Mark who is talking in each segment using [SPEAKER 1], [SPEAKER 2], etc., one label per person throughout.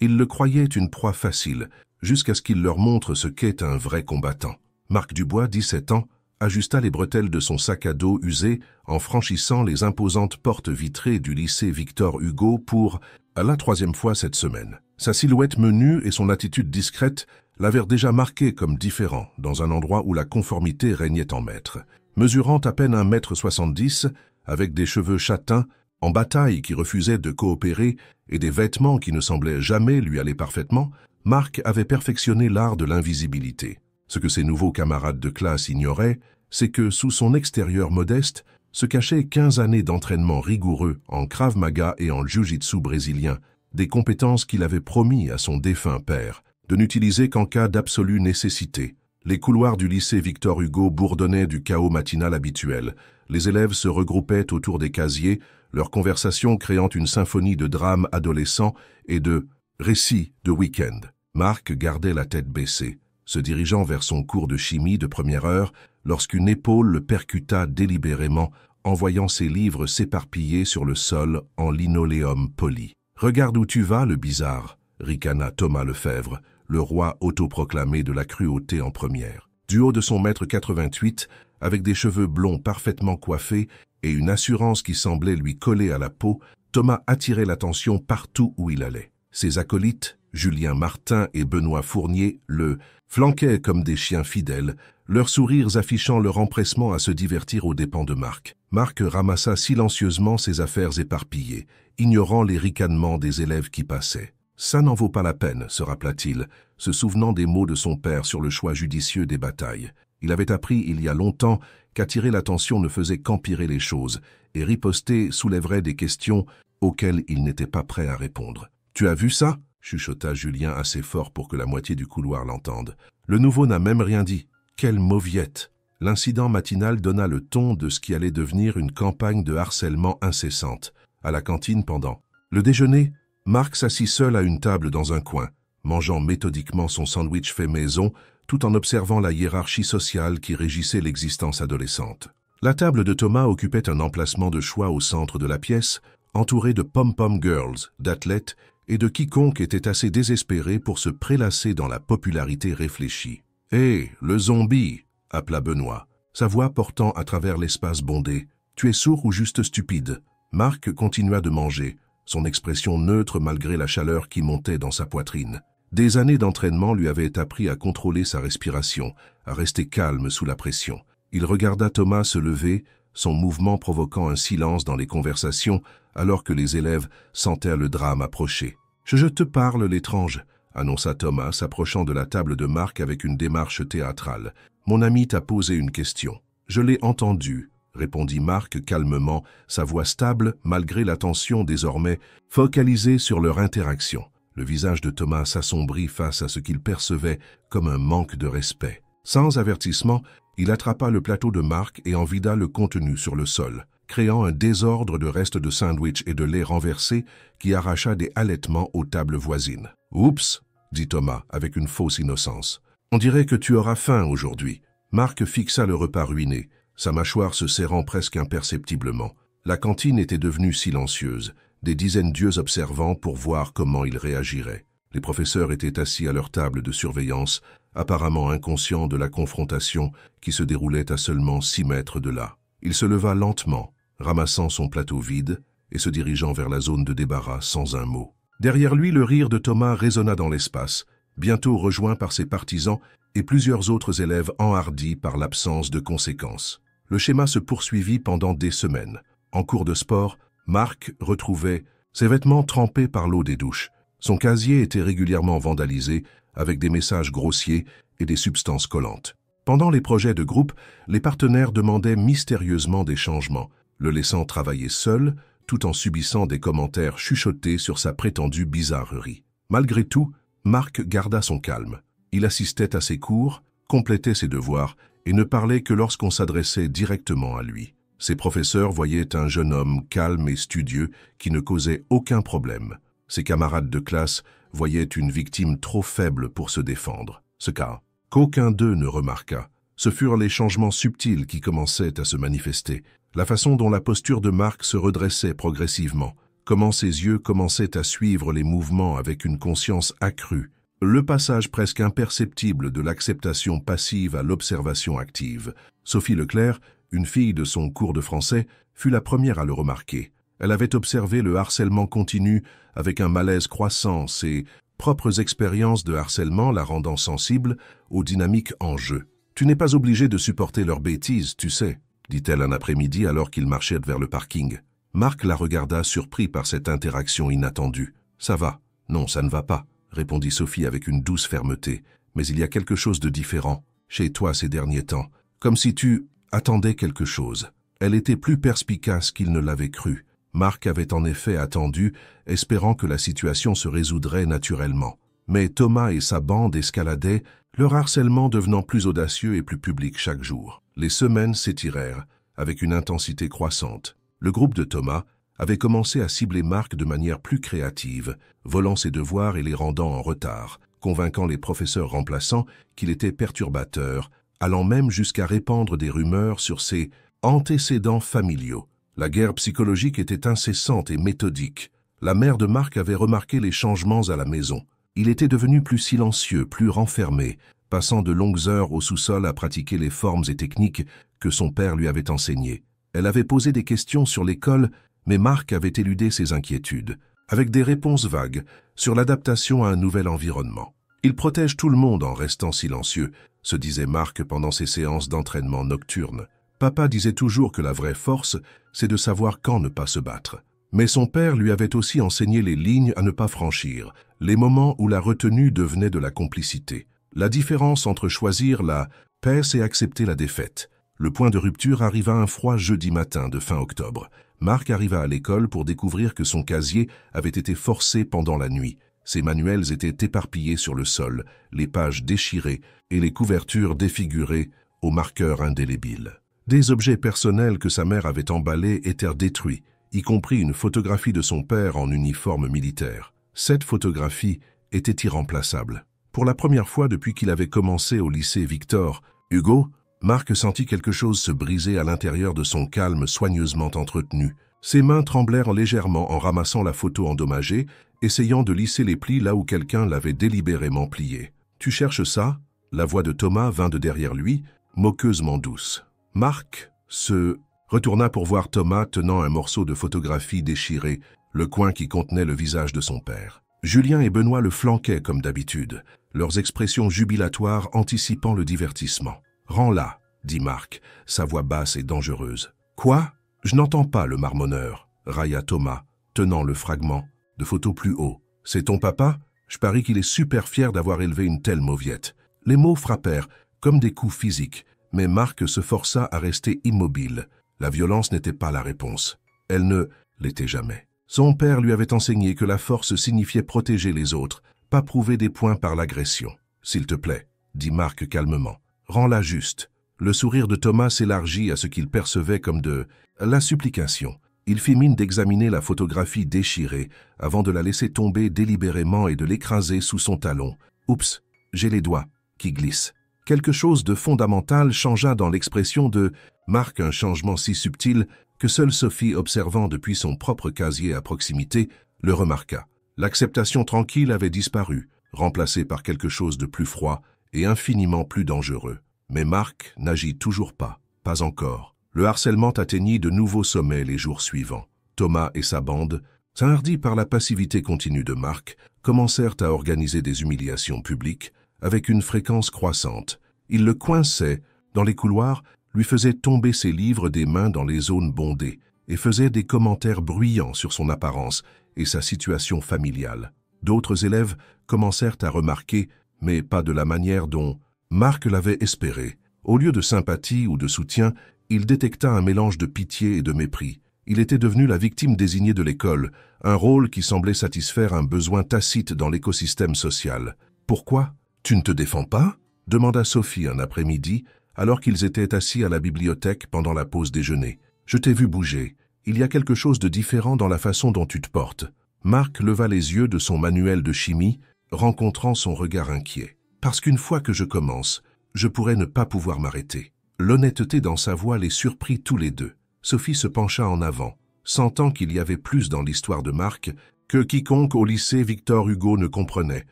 [SPEAKER 1] Ils le croyaient une proie facile, jusqu'à ce qu'il leur montre ce qu'est un vrai combattant. Marc Dubois, 17 ans, ajusta les bretelles de son sac à dos usé en franchissant les imposantes portes vitrées du lycée Victor Hugo pour la troisième fois cette semaine. Sa silhouette menue et son attitude discrète l'avaient déjà marqué comme différent dans un endroit où la conformité régnait en maître. Mesurant à peine 1,70 m, avec des cheveux châtains, en bataille qui refusait de coopérer et des vêtements qui ne semblaient jamais lui aller parfaitement, Marc avait perfectionné l'art de l'invisibilité. Ce que ses nouveaux camarades de classe ignoraient, c'est que sous son extérieur modeste se cachaient 15 années d'entraînement rigoureux en Krav Maga et en Jiu-Jitsu brésilien, des compétences qu'il avait promis à son défunt père, de n'utiliser qu'en cas d'absolue nécessité. Les couloirs du lycée Victor Hugo bourdonnaient du chaos matinal habituel. Les élèves se regroupaient autour des casiers, leur conversation créant une symphonie de drames adolescents et de récits de week-end. Marc gardait la tête baissée, se dirigeant vers son cours de chimie de première heure lorsqu'une épaule le percuta délibérément en voyant ses livres s'éparpiller sur le sol en linoléum poli. « Regarde où tu vas, le bizarre !» ricana Thomas Lefebvre, le roi autoproclamé de la cruauté en première. Du haut de son 1,88 m, avec des cheveux blonds parfaitement coiffés et une assurance qui semblait lui coller à la peau, Thomas attirait l'attention partout où il allait. Ses acolytes, Julien Martin et Benoît Fournier, le flanquaient comme des chiens fidèles, leurs sourires affichant leur empressement à se divertir aux dépens de Marc. Marc ramassa silencieusement ses affaires éparpillées, ignorant les ricanements des élèves qui passaient. « Ça n'en vaut pas la peine », se rappela-t-il, se souvenant des mots de son père sur le choix judicieux des batailles. Il avait appris il y a longtemps qu'attirer l'attention ne faisait qu'empirer les choses, et riposter soulèverait des questions auxquelles il n'était pas prêt à répondre. « Tu as vu ça ?» chuchota Julien assez fort pour que la moitié du couloir l'entende. Le nouveau n'a même rien dit. Quelle mauviette! L'incident matinal donna le ton de ce qui allait devenir une campagne de harcèlement incessante. À la cantine pendant le déjeuner, Marc s'assit seul à une table dans un coin, mangeant méthodiquement son sandwich fait maison, tout en observant la hiérarchie sociale qui régissait l'existence adolescente. La table de Thomas occupait un emplacement de choix au centre de la pièce, entouré de pom-pom girls, d'athlètes et de quiconque était assez désespéré pour se prélasser dans la popularité réfléchie. « Hé, le zombie !» appela Benoît, sa voix portant à travers l'espace bondé. « Tu es sourd ou juste stupide ?» Marc continua de manger, son expression neutre malgré la chaleur qui montait dans sa poitrine. Des années d'entraînement lui avaient appris à contrôler sa respiration, à rester calme sous la pression. Il regarda Thomas se lever, son mouvement provoquant un silence dans les conversations alors que les élèves sentaient le drame approcher. « Je te parle, l'étrange !» annonça Thomas, s'approchant de la table de Marc avec une démarche théâtrale. « Mon ami t'a posé une question. »« Je l'ai entendu, » répondit Marc calmement, sa voix stable malgré l'attention désormais focalisée sur leur interaction. Le visage de Thomas s'assombrit face à ce qu'il percevait comme un manque de respect. Sans avertissement, il attrapa le plateau de Marc et en vida le contenu sur le sol, créant un désordre de restes de sandwich et de lait renversé qui arracha des halètements aux tables voisines. « Oups !» dit Thomas avec une fausse innocence. « On dirait que tu auras faim aujourd'hui. » Marc fixa le repas ruiné, sa mâchoire se serrant presque imperceptiblement. La cantine était devenue silencieuse, des dizaines d'yeux observant pour voir comment il réagirait. Les professeurs étaient assis à leur table de surveillance, apparemment inconscients de la confrontation qui se déroulait à seulement 6 mètres de là. Il se leva lentement, ramassant son plateau vide et se dirigeant vers la zone de débarras sans un mot. Derrière lui, le rire de Thomas résonna dans l'espace, bientôt rejoint par ses partisans et plusieurs autres élèves enhardis par l'absence de conséquences. Le schéma se poursuivit pendant des semaines. En cours de sport, Marc retrouvait ses vêtements trempés par l'eau des douches. Son casier était régulièrement vandalisé avec des messages grossiers et des substances collantes. Pendant les projets de groupe, les partenaires demandaient mystérieusement des changements, le laissant travailler seul, tout en subissant des commentaires chuchotés sur sa prétendue bizarrerie. Malgré tout, Marc garda son calme. Il assistait à ses cours, complétait ses devoirs et ne parlait que lorsqu'on s'adressait directement à lui. Ses professeurs voyaient un jeune homme calme et studieux qui ne causait aucun problème. Ses camarades de classe voyaient une victime trop faible pour se défendre. Ce cas qu'aucun d'eux ne remarqua. Ce furent les changements subtils qui commençaient à se manifester. La façon dont la posture de Marc se redressait progressivement, comment ses yeux commençaient à suivre les mouvements avec une conscience accrue. Le passage presque imperceptible de l'acceptation passive à l'observation active. Sophie Leclerc, une fille de son cours de français, fut la première à le remarquer. Elle avait observé le harcèlement continu avec un malaise croissant, ses propres expériences de harcèlement la rendant sensible aux dynamiques en jeu. « Tu n'es pas obligé de supporter leurs bêtises, tu sais », dit-elle un après-midi alors qu'ils marchaient vers le parking. Marc la regarda surpris par cette interaction inattendue. « Ça va. Non, ça ne va pas, » répondit Sophie avec une douce fermeté. « Mais il y a quelque chose de différent chez toi ces derniers temps, comme si tu attendais quelque chose. » Elle était plus perspicace qu'il ne l'avait cru. Marc avait en effet attendu, espérant que la situation se résoudrait naturellement. Mais Thomas et sa bande escaladaient, leur harcèlement devenant plus audacieux et plus public chaque jour. Les semaines s'étirèrent, avec une intensité croissante. Le groupe de Thomas avait commencé à cibler Marc de manière plus créative, volant ses devoirs et les rendant en retard, convainquant les professeurs remplaçants qu'il était perturbateur, allant même jusqu'à répandre des rumeurs sur ses antécédents familiaux. La guerre psychologique était incessante et méthodique. La mère de Marc avait remarqué les changements à la maison. Il était devenu plus silencieux, plus renfermé, passant de longues heures au sous-sol à pratiquer les formes et techniques que son père lui avait enseignées. Elle avait posé des questions sur l'école, mais Marc avait éludé ses inquiétudes, avec des réponses vagues sur l'adaptation à un nouvel environnement. « Il protège tout le monde en restant silencieux », se disait Marc pendant ses séances d'entraînement nocturnes. Papa disait toujours que la vraie force, c'est de savoir quand ne pas se battre. Mais son père lui avait aussi enseigné les lignes à ne pas franchir, les moments où la retenue devenait de la complicité. La différence entre choisir la paix et accepter la défaite. Le point de rupture arriva un froid jeudi matin de fin octobre. Marc arriva à l'école pour découvrir que son casier avait été forcé pendant la nuit. Ses manuels étaient éparpillés sur le sol, les pages déchirées et les couvertures défigurées aux marqueurs indélébiles. Des objets personnels que sa mère avait emballés étaient détruits, y compris une photographie de son père en uniforme militaire. Cette photographie était irremplaçable. Pour la première fois depuis qu'il avait commencé au lycée Victor Hugo, Marc sentit quelque chose se briser à l'intérieur de son calme soigneusement entretenu. Ses mains tremblèrent légèrement en ramassant la photo endommagée, essayant de lisser les plis là où quelqu'un l'avait délibérément pliée. « Tu cherches ça ?» La voix de Thomas vint de derrière lui, moqueusement douce. Marc se retourna pour voir Thomas tenant un morceau de photographie déchiré, le coin qui contenait le visage de son père. Julien et Benoît le flanquaient comme d'habitude, leurs expressions jubilatoires anticipant le divertissement. « Rends-la » dit Marc, sa voix basse et dangereuse. « Quoi ? Je n'entends pas le marmonneur » railla Thomas, tenant le fragment de photo plus haut. « C'est ton papa ? Je parie qu'il est super fier d'avoir élevé une telle mauviette. » Les mots frappèrent, comme des coups physiques, mais Marc se força à rester immobile. La violence n'était pas la réponse. Elle ne l'était jamais. Son père lui avait enseigné que la force signifiait protéger les autres, pas prouver des points par l'agression. « S'il te plaît » dit Marc calmement. « Rends-la juste. » Le sourire de Thomas s'élargit à ce qu'il percevait comme de la supplication. Il fit mine d'examiner la photographie déchirée avant de la laisser tomber délibérément et de l'écraser sous son talon. « Oups, j'ai les doigts qui glissent. » Quelque chose de fondamental changea dans l'expression de Marc, un changement si subtil que seule Sophie, observant depuis son propre casier à proximité, le remarqua. L'acceptation tranquille avait disparu, remplacée par quelque chose de plus froid et infiniment plus dangereux. Mais Marc n'agit toujours pas, pas encore. Le harcèlement atteignit de nouveaux sommets les jours suivants. Thomas et sa bande, hardis par la passivité continue de Marc, commencèrent à organiser des humiliations publiques avec une fréquence croissante. Ils le coinçaient dans les couloirs, lui faisaient tomber ses livres des mains dans les zones bondées et faisaient des commentaires bruyants sur son apparence et sa situation familiale. D'autres élèves commencèrent à remarquer, mais pas de la manière dont Marc l'avait espéré. Au lieu de sympathie ou de soutien, il détecta un mélange de pitié et de mépris. Il était devenu la victime désignée de l'école, un rôle qui semblait satisfaire un besoin tacite dans l'écosystème social. « Pourquoi ? Tu ne te défends pas ?» demanda Sophie un après-midi, alors qu'ils étaient assis à la bibliothèque pendant la pause déjeuner. « Je t'ai vu bouger. Il y a quelque chose de différent dans la façon dont tu te portes. » Marc leva les yeux de son manuel de chimie, rencontrant son regard inquiet. « Parce qu'une fois que je commence, je pourrais ne pas pouvoir m'arrêter. » L'honnêteté dans sa voix les surprit tous les deux. Sophie se pencha en avant, sentant qu'il y avait plus dans l'histoire de Marc que quiconque au lycée Victor Hugo ne comprenait.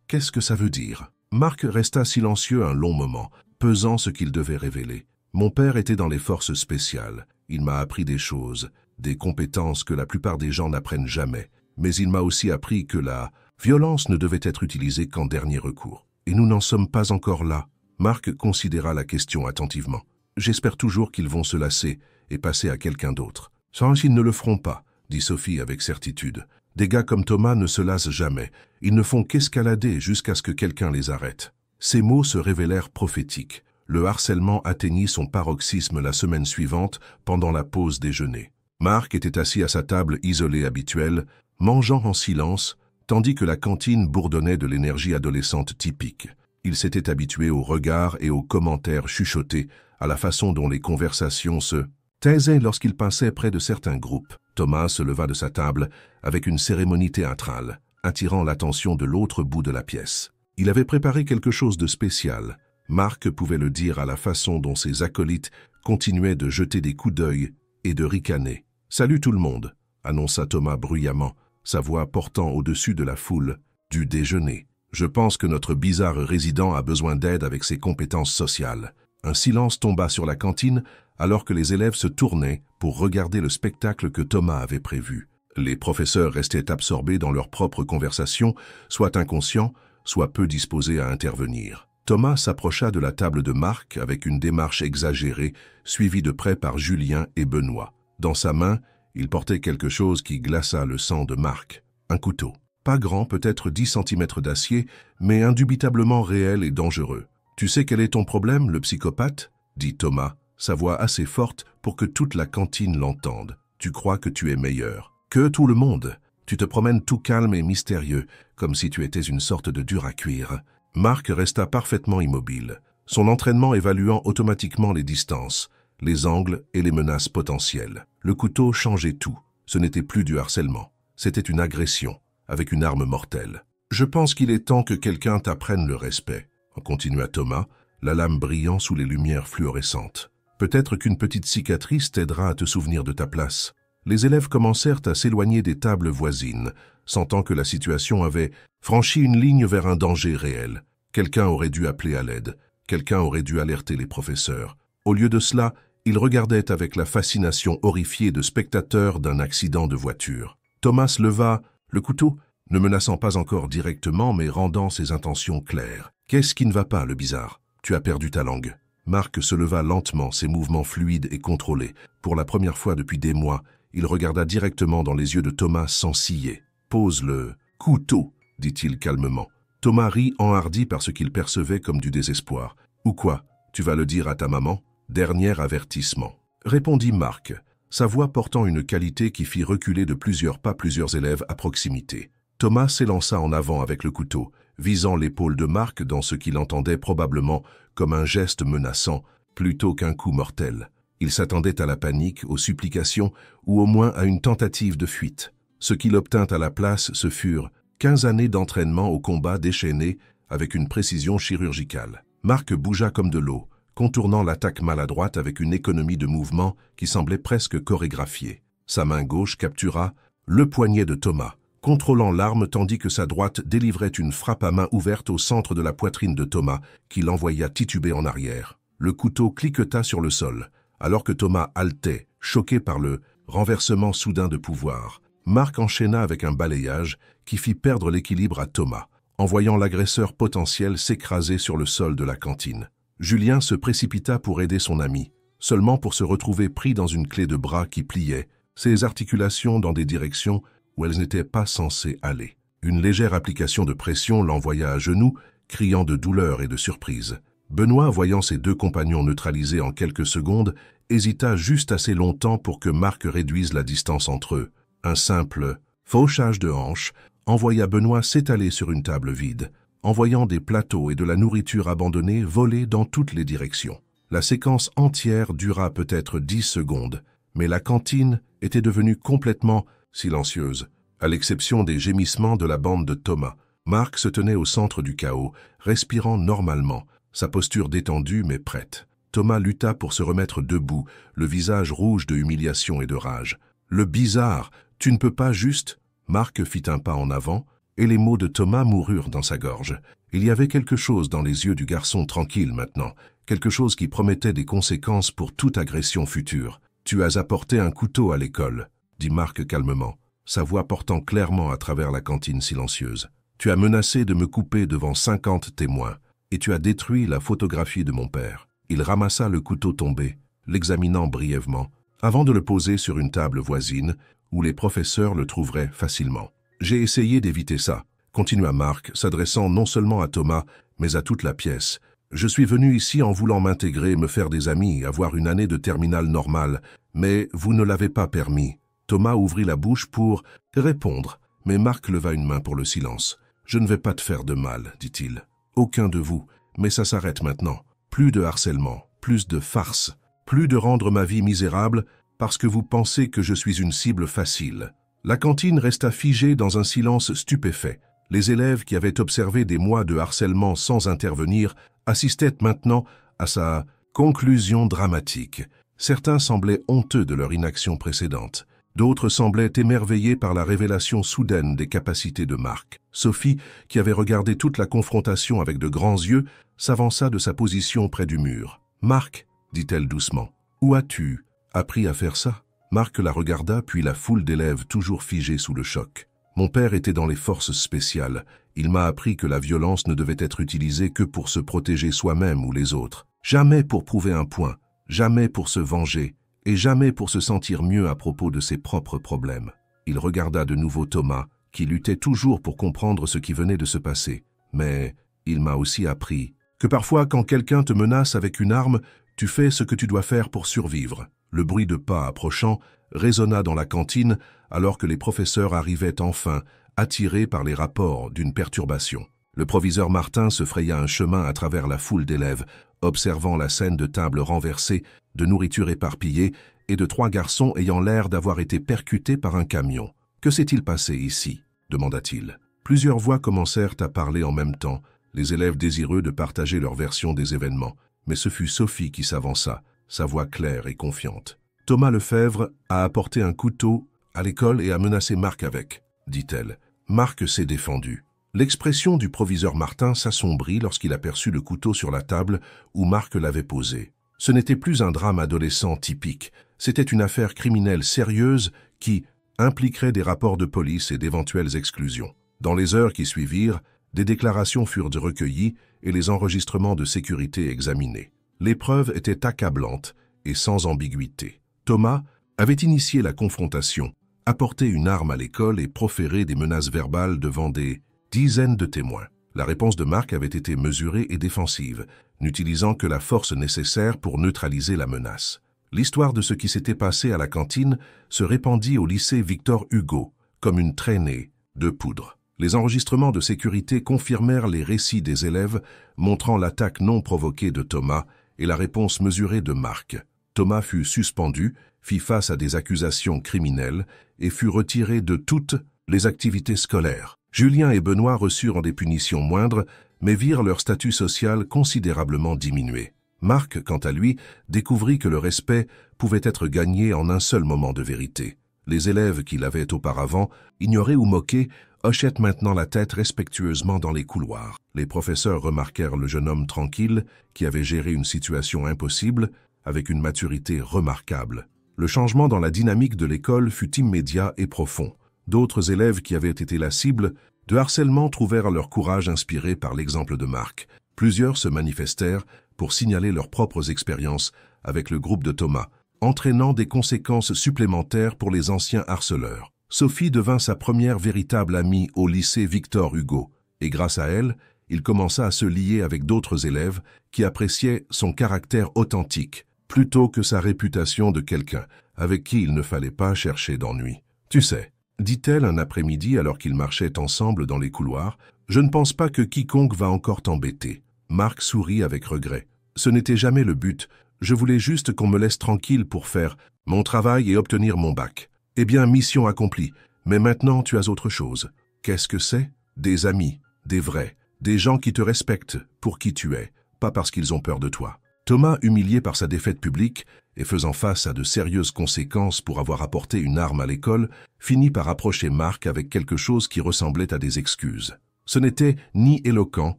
[SPEAKER 1] Qu'est-ce que ça veut dire? Marc resta silencieux un long moment, pesant ce qu'il devait révéler. Mon père était dans les forces spéciales. Il m'a appris des choses, des compétences que la plupart des gens n'apprennent jamais. Mais il m'a aussi appris que la violence ne devait être utilisée qu'en dernier recours. Et nous n'en sommes pas encore là. Marc considéra la question attentivement. J'espère toujours qu'ils vont se lasser et passer à quelqu'un d'autre. Sans ils ne le feront pas, dit Sophie avec certitude. Des gars comme Thomas ne se lassent jamais. Ils ne font qu'escalader jusqu'à ce que quelqu'un les arrête. Ces mots se révélèrent prophétiques. Le harcèlement atteignit son paroxysme la semaine suivante pendant la pause déjeuner. Marc était assis à sa table isolée habituelle, mangeant en silence, tandis que la cantine bourdonnait de l'énergie adolescente typique. Il s'était habitué aux regards et aux commentaires chuchotés, à la façon dont les conversations se taisaient lorsqu'il passait près de certains groupes. Thomas se leva de sa table avec une cérémonie théâtrale, attirant l'attention de l'autre bout de la pièce. Il avait préparé quelque chose de spécial. Marc pouvait le dire à la façon dont ses acolytes continuaient de jeter des coups d'œil et de ricaner. « Salut tout le monde !» annonça Thomas bruyamment, sa voix portant au-dessus de la foule du déjeuner. « Je pense que notre bizarre résident a besoin d'aide avec ses compétences sociales. » Un silence tomba sur la cantine alors que les élèves se tournaient pour regarder le spectacle que Thomas avait prévu. Les professeurs restaient absorbés dans leur propre conversation, soit inconscients, soit peu disposés à intervenir. Thomas s'approcha de la table de Marc avec une démarche exagérée, suivie de près par Julien et Benoît. Dans sa main, il portait quelque chose qui glaça le sang de Marc. Un couteau. Pas grand, peut-être 10 centimètres d'acier, mais indubitablement réel et dangereux. « Tu sais quel est ton problème, le psychopathe ?» dit Thomas, sa voix assez forte pour que toute la cantine l'entende. « Tu crois que tu es meilleur que tout le monde. Tu te promènes tout calme et mystérieux, comme si tu étais une sorte de dur à cuire. » Marc resta parfaitement immobile, son entraînement évaluant automatiquement les distances, les angles et les menaces potentielles. Le couteau changeait tout. Ce n'était plus du harcèlement. C'était une agression, avec une arme mortelle. « Je pense qu'il est temps que quelqu'un t'apprenne le respect. » continua Thomas, la lame brillant sous les lumières fluorescentes. « Peut-être qu'une petite cicatrice t'aidera à te souvenir de ta place. » Les élèves commencèrent à s'éloigner des tables voisines, sentant que la situation avait franchi une ligne vers un danger réel. Quelqu'un aurait dû appeler à l'aide, quelqu'un aurait dû alerter les professeurs. Au lieu de cela, ils regardaient avec la fascination horrifiée de spectateurs d'un accident de voiture. Thomas leva le couteau, ne menaçant pas encore directement, mais rendant ses intentions claires. « Qu'est-ce qui ne va pas, le bizarre? Tu as perdu ta langue. » Marc se leva lentement, ses mouvements fluides et contrôlés. Pour la première fois depuis des mois, il regarda directement dans les yeux de Thomas sans ciller. « Pose le couteau, » dit-il calmement. Thomas rit enhardi par ce qu'il percevait comme du désespoir. « Ou quoi? Tu vas le dire à ta maman? Dernier avertissement. » Répondit Marc, sa voix portant une qualité qui fit reculer de plusieurs pas plusieurs élèves à proximité. Thomas s'élança en avant avec le couteau, visant l'épaule de Marc dans ce qu'il entendait probablement comme un geste menaçant, plutôt qu'un coup mortel. Il s'attendait à la panique, aux supplications, ou au moins à une tentative de fuite. Ce qu'il obtint à la place, ce furent 15 années d'entraînement au combat déchaîné avec une précision chirurgicale. Marc bougea comme de l'eau, contournant l'attaque maladroite avec une économie de mouvement qui semblait presque chorégraphiée. Sa main gauche captura le poignet de Thomas, contrôlant l'arme tandis que sa droite délivrait une frappe à main ouverte au centre de la poitrine de Thomas, qui l'envoya tituber en arrière. Le couteau cliqueta sur le sol, alors que Thomas haletait, choqué par le renversement soudain de pouvoir. Marc enchaîna avec un balayage qui fit perdre l'équilibre à Thomas, en voyant l'agresseur potentiel s'écraser sur le sol de la cantine. Julien se précipita pour aider son ami, seulement pour se retrouver pris dans une clé de bras qui pliait, ses articulations dans des directions où elles n'étaient pas censées aller. Une légère application de pression l'envoya à genoux, criant de douleur et de surprise. Benoît, voyant ses deux compagnons neutralisés en quelques secondes, hésita juste assez longtemps pour que Marc réduise la distance entre eux. Un simple fauchage de hanche envoya Benoît s'étaler sur une table vide, envoyant des plateaux et de la nourriture abandonnée voler dans toutes les directions. La séquence entière dura peut-être 10 secondes, mais la cantine était devenue complètement silencieuse, à l'exception des gémissements de la bande de Thomas. Marc se tenait au centre du chaos, respirant normalement, sa posture détendue mais prête. Thomas lutta pour se remettre debout, le visage rouge de humiliation et de rage. Le bizarre, tu ne peux pas juste... Marc fit un pas en avant, et les mots de Thomas moururent dans sa gorge. Il y avait quelque chose dans les yeux du garçon tranquille maintenant, quelque chose qui promettait des conséquences pour toute agression future. « Tu as apporté un couteau à l'école, » dit Marc calmement, sa voix portant clairement à travers la cantine silencieuse. « Tu as menacé de me couper devant 50 témoins, et tu as détruit la photographie de mon père. » Il ramassa le couteau tombé, l'examinant brièvement, avant de le poser sur une table voisine, où les professeurs le trouveraient facilement. « J'ai essayé d'éviter ça, » continua Marc, s'adressant non seulement à Thomas, mais à toute la pièce. « Je suis venu ici en voulant m'intégrer, me faire des amis, avoir une année de terminale normale, mais vous ne l'avez pas permis. » Thomas ouvrit la bouche pour répondre, mais Marc leva une main pour le silence. « Je ne vais pas te faire de mal, dit-il. Aucun de vous, mais ça s'arrête maintenant. Plus de harcèlement, plus de farce, plus de rendre ma vie misérable parce que vous pensez que je suis une cible facile. » La cantine resta figée dans un silence stupéfait. Les élèves qui avaient observé des mois de harcèlement sans intervenir assistaient maintenant à sa conclusion dramatique. Certains semblaient honteux de leur inaction précédente. D'autres semblaient émerveillés par la révélation soudaine des capacités de Marc. Sophie, qui avait regardé toute la confrontation avec de grands yeux, s'avança de sa position près du mur. « Marc, » dit-elle doucement, « où as-tu appris à faire ça ?» Marc la regarda, puis la foule d'élèves toujours figés sous le choc. « Mon père était dans les forces spéciales. Il m'a appris que la violence ne devait être utilisée que pour se protéger soi-même ou les autres. Jamais pour prouver un point, jamais pour se venger, et jamais pour se sentir mieux à propos de ses propres problèmes. » Il regarda de nouveau Thomas, qui luttait toujours pour comprendre ce qui venait de se passer. « Mais il m'a aussi appris que parfois, quand quelqu'un te menace avec une arme, tu fais ce que tu dois faire pour survivre. » Le bruit de pas approchant résonna dans la cantine alors que les professeurs arrivaient enfin, attirés par les rapports d'une perturbation. Le proviseur Martin se fraya un chemin à travers la foule d'élèves, observant la scène de tables renversées, de nourriture éparpillée et de 3 garçons ayant l'air d'avoir été percutés par un camion. « Que s'est-il passé ici ?» demanda-t-il. Plusieurs voix commencèrent à parler en même temps, les élèves désireux de partager leur version des événements. Mais ce fut Sophie qui s'avança, sa voix claire et confiante. « Thomas Lefebvre a apporté un couteau à l'école et a menacé Marc avec, » dit-elle. Marc s'est défendu. L'expression du proviseur Martin s'assombrit lorsqu'il aperçut le couteau sur la table où Marc l'avait posé. Ce n'était plus un drame adolescent typique, c'était une affaire criminelle sérieuse qui impliquerait des rapports de police et d'éventuelles exclusions. Dans les heures qui suivirent, des déclarations furent recueillies et les enregistrements de sécurité examinés. L'épreuve était accablante et sans ambiguïté. Thomas avait initié la confrontation, apporté une arme à l'école et proféré des menaces verbales devant des dizaines de témoins. La réponse de Marc avait été mesurée et défensive, n'utilisant que la force nécessaire pour neutraliser la menace. L'histoire de ce qui s'était passé à la cantine se répandit au lycée Victor Hugo, comme une traînée de poudre. Les enregistrements de sécurité confirmèrent les récits des élèves, montrant l'attaque non provoquée de Thomas et la réponse mesurée de Marc. Thomas fut suspendu, fit face à des accusations criminelles et fut retiré de toutes les activités scolaires. Julien et Benoît reçurent des punitions moindres, mais virent leur statut social considérablement diminué. Marc, quant à lui, découvrit que le respect pouvait être gagné en un seul moment de vérité. Les élèves qui l'avaient auparavant ignoré ou moqué hochaient maintenant la tête respectueusement dans les couloirs. Les professeurs remarquèrent le jeune homme tranquille qui avait géré une situation impossible avec une maturité remarquable. Le changement dans la dynamique de l'école fut immédiat et profond. D'autres élèves qui avaient été la cible de harcèlement trouvèrent leur courage inspiré par l'exemple de Marc. Plusieurs se manifestèrent pour signaler leurs propres expériences avec le groupe de Thomas, entraînant des conséquences supplémentaires pour les anciens harceleurs. Sophie devint sa première véritable amie au lycée Victor Hugo, et grâce à elle, il commença à se lier avec d'autres élèves qui appréciaient son caractère authentique, plutôt que sa réputation de quelqu'un avec qui il ne fallait pas chercher d'ennui. « Tu sais, » dit-elle un après-midi alors qu'ils marchaient ensemble dans les couloirs, « je ne pense pas que quiconque va encore t'embêter. » Marc sourit avec regret. « Ce n'était jamais le but, je voulais juste qu'on me laisse tranquille pour faire mon travail et obtenir mon bac. Eh bien, mission accomplie, mais maintenant tu as autre chose. Qu'est-ce que c'est? Des amis, des vrais, des gens qui te respectent pour qui tu es, pas parce qu'ils ont peur de toi. » Thomas, humilié par sa défaite publique et faisant face à de sérieuses conséquences pour avoir apporté une arme à l'école, finit par approcher Marc avec quelque chose qui ressemblait à des excuses. Ce n'était ni éloquent,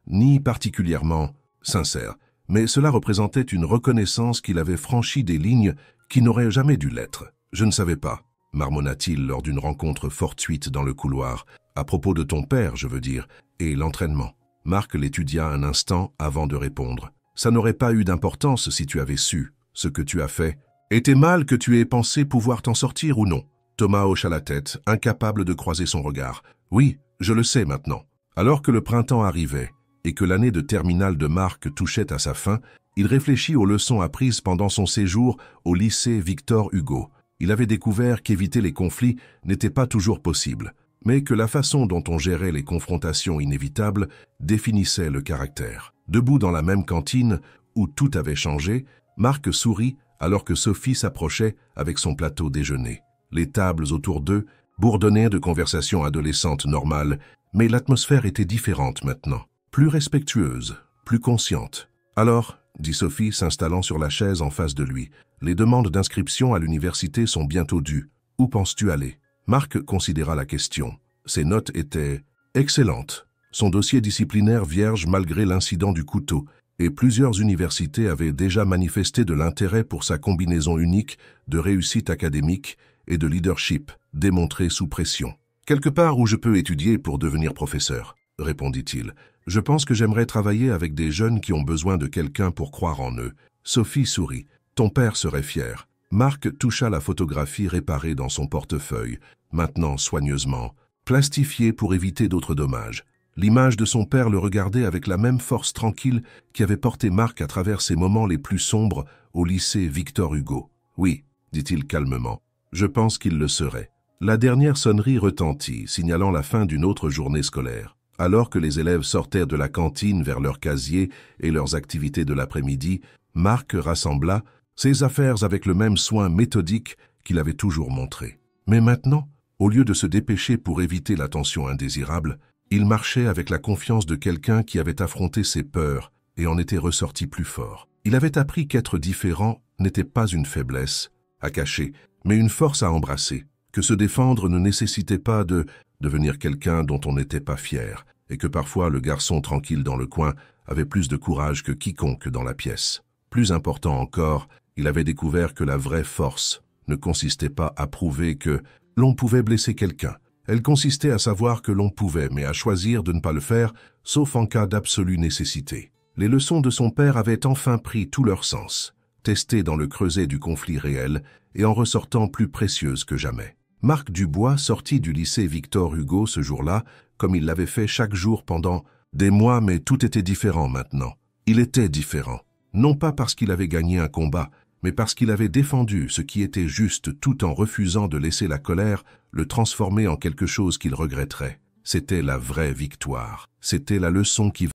[SPEAKER 1] ni particulièrement sincère, mais cela représentait une reconnaissance qu'il avait franchi des lignes qui n'auraient jamais dû l'être. « Je ne savais pas », marmonna-t-il lors d'une rencontre fortuite dans le couloir, « à propos de ton père, je veux dire, et l'entraînement. » Marc l'étudia un instant avant de répondre. « Ça n'aurait pas eu d'importance si tu avais su ce que tu as fait. Était mal que tu aies pensé pouvoir t'en sortir ou non ?» Thomas hocha la tête, incapable de croiser son regard. « Oui, je le sais maintenant. » Alors que le printemps arrivait et que l'année de terminale de Marc touchait à sa fin, il réfléchit aux leçons apprises pendant son séjour au lycée Victor Hugo. Il avait découvert qu'éviter les conflits n'était pas toujours possible, mais que la façon dont on gérait les confrontations inévitables définissait le caractère. Debout dans la même cantine, où tout avait changé, Marc sourit alors que Sophie s'approchait avec son plateau déjeuner. Les tables autour d'eux bourdonnaient de conversations adolescentes normales, mais l'atmosphère était différente maintenant, plus respectueuse, plus consciente. « Alors, » dit Sophie s'installant sur la chaise en face de lui, « les demandes d'inscription à l'université sont bientôt dues. Où penses-tu aller ?» Marc considéra la question. Ses notes étaient excellentes. Son dossier disciplinaire vierge malgré l'incident du couteau, et plusieurs universités avaient déjà manifesté de l'intérêt pour sa combinaison unique de réussite académique et de leadership démontré sous pression. « Quelque part où je peux étudier pour devenir professeur, » répondit-il. « Je pense que j'aimerais travailler avec des jeunes qui ont besoin de quelqu'un pour croire en eux. » Sophie sourit. « Ton père serait fier. » Marc toucha la photographie réparée dans son portefeuille, maintenant soigneusement, plastifiée pour éviter d'autres dommages. L'image de son père le regardait avec la même force tranquille qui avait porté Marc à travers ses moments les plus sombres au lycée Victor Hugo. « Oui, » dit-il calmement, « je pense qu'il le serait. » La dernière sonnerie retentit, signalant la fin d'une autre journée scolaire. Alors que les élèves sortaient de la cantine vers leurs casiers et leurs activités de l'après-midi, Marc rassembla ses affaires avec le même soin méthodique qu'il avait toujours montré. Mais maintenant, au lieu de se dépêcher pour éviter l'attention indésirable, il marchait avec la confiance de quelqu'un qui avait affronté ses peurs et en était ressorti plus fort. Il avait appris qu'être différent n'était pas une faiblesse à cacher, mais une force à embrasser, que se défendre ne nécessitait pas de devenir quelqu'un dont on n'était pas fier, et que parfois le garçon tranquille dans le coin avait plus de courage que quiconque dans la pièce. Plus important encore, il avait découvert que la vraie force ne consistait pas à prouver que l'on pouvait blesser quelqu'un. Elle consistait à savoir que l'on pouvait, mais à choisir de ne pas le faire, sauf en cas d'absolue nécessité. Les leçons de son père avaient enfin pris tout leur sens, testées dans le creuset du conflit réel et en ressortant plus précieuses que jamais. Marc Dubois sortit du lycée Victor Hugo ce jour-là, comme il l'avait fait chaque jour pendant des mois, mais tout était différent maintenant. Il était différent, non pas parce qu'il avait gagné un combat, mais parce qu'il avait défendu ce qui était juste tout en refusant de laisser la colère le transformer en quelque chose qu'il regretterait. C'était la vraie victoire. C'était la leçon qui